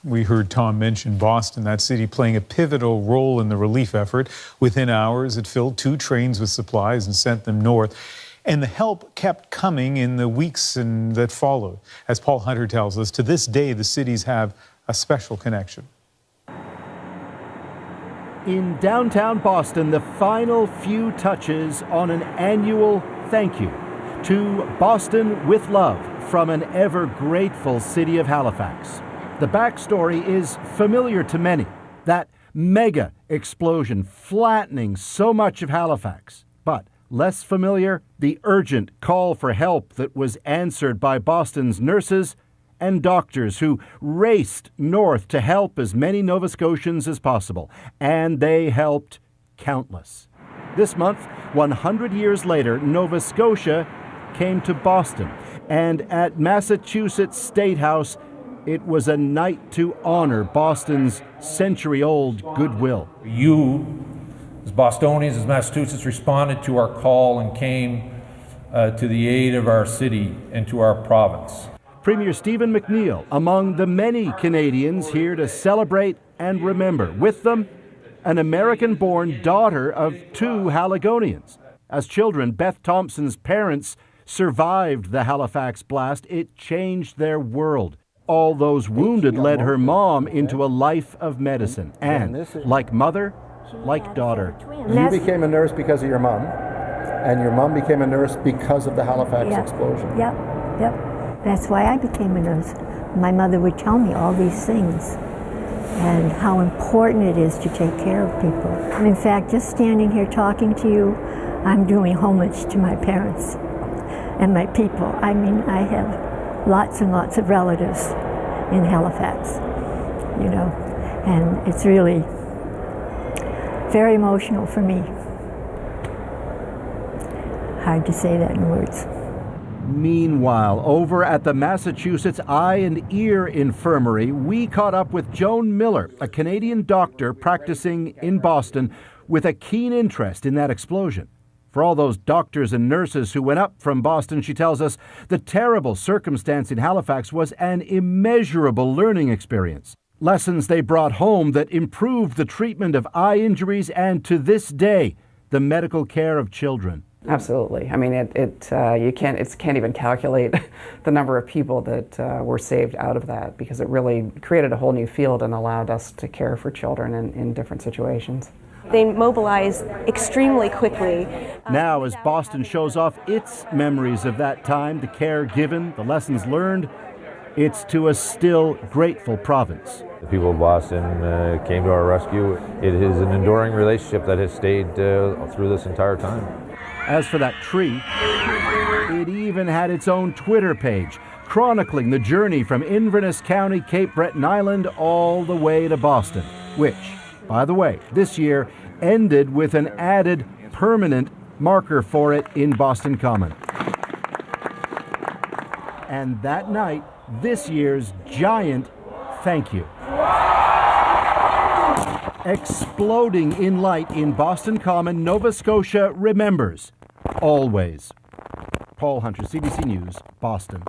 We heard Tom mention Boston, that city playing a pivotal role in the relief effort. Within hours, it filled 2 trains with supplies and sent them north. And the help kept coming in the weeks that followed. As Paul Hunter tells us, to this day, the cities have a special connection. In downtown Boston, the final few touches on an annual thank you to Boston with love from an ever grateful city of Halifax. The backstory is familiar to many. That mega explosion flattening so much of Halifax. But less familiar, the urgent call for help that was answered by Boston's nurses and doctors who raced north to help as many Nova Scotians as possible. And they helped countless. This month, 100 years later, Nova Scotia came to Boston. And at Massachusetts State House, it was a night to honor Boston's century-old goodwill. You, as Bostonians, as Massachusetts, responded to our call and came to the aid of our city and to our province. Premier Stephen McNeil, among the many Canadians here to celebrate and remember. With them, an American-born daughter of 2 Haligonians. As children, Beth Thompson's parents survived the Halifax blast. It changed their world. All those wounded led her mom into a life of medicine. And like mother, like daughter. You became a nurse because of your mom, and your mom became a nurse because of the Halifax explosion. Yep. That's why I became a nurse. My mother would tell me all these things and how important it is to take care of people. And in fact, just standing here talking to you, I'm doing homage to my parents and my people. I mean, I have lots and lots of relatives in Halifax, you know, and it's really very emotional for me. Hard to say that in words. Meanwhile, over at the Massachusetts Eye and Ear Infirmary, we caught up with Joan Miller, a Canadian doctor practicing in Boston with a keen interest in that explosion. For all those doctors and nurses who went up from Boston, she tells us, the terrible circumstance in Halifax was an immeasurable learning experience. Lessons they brought home that improved the treatment of eye injuries and, to this day, the medical care of children. Absolutely. I mean, you can't even calculate the number of people that were saved out of that, because it really created a whole new field and allowed us to care for children in different situations. They mobilized extremely quickly. Now, as Boston shows off its memories of that time, the care given, the lessons learned, it's to a still grateful province. The people of Boston came to our rescue. It is an enduring relationship that has stayed through this entire time. As for that tree, it even had its own Twitter page, chronicling the journey from Inverness County, Cape Breton Island, all the way to Boston, which, by the way, this year ended with an added permanent marker for it in Boston Common. And that night, this year's giant thank you. Exploding in light in Boston Common, Nova Scotia remembers, always. Paul Hunter, CBC News, Boston.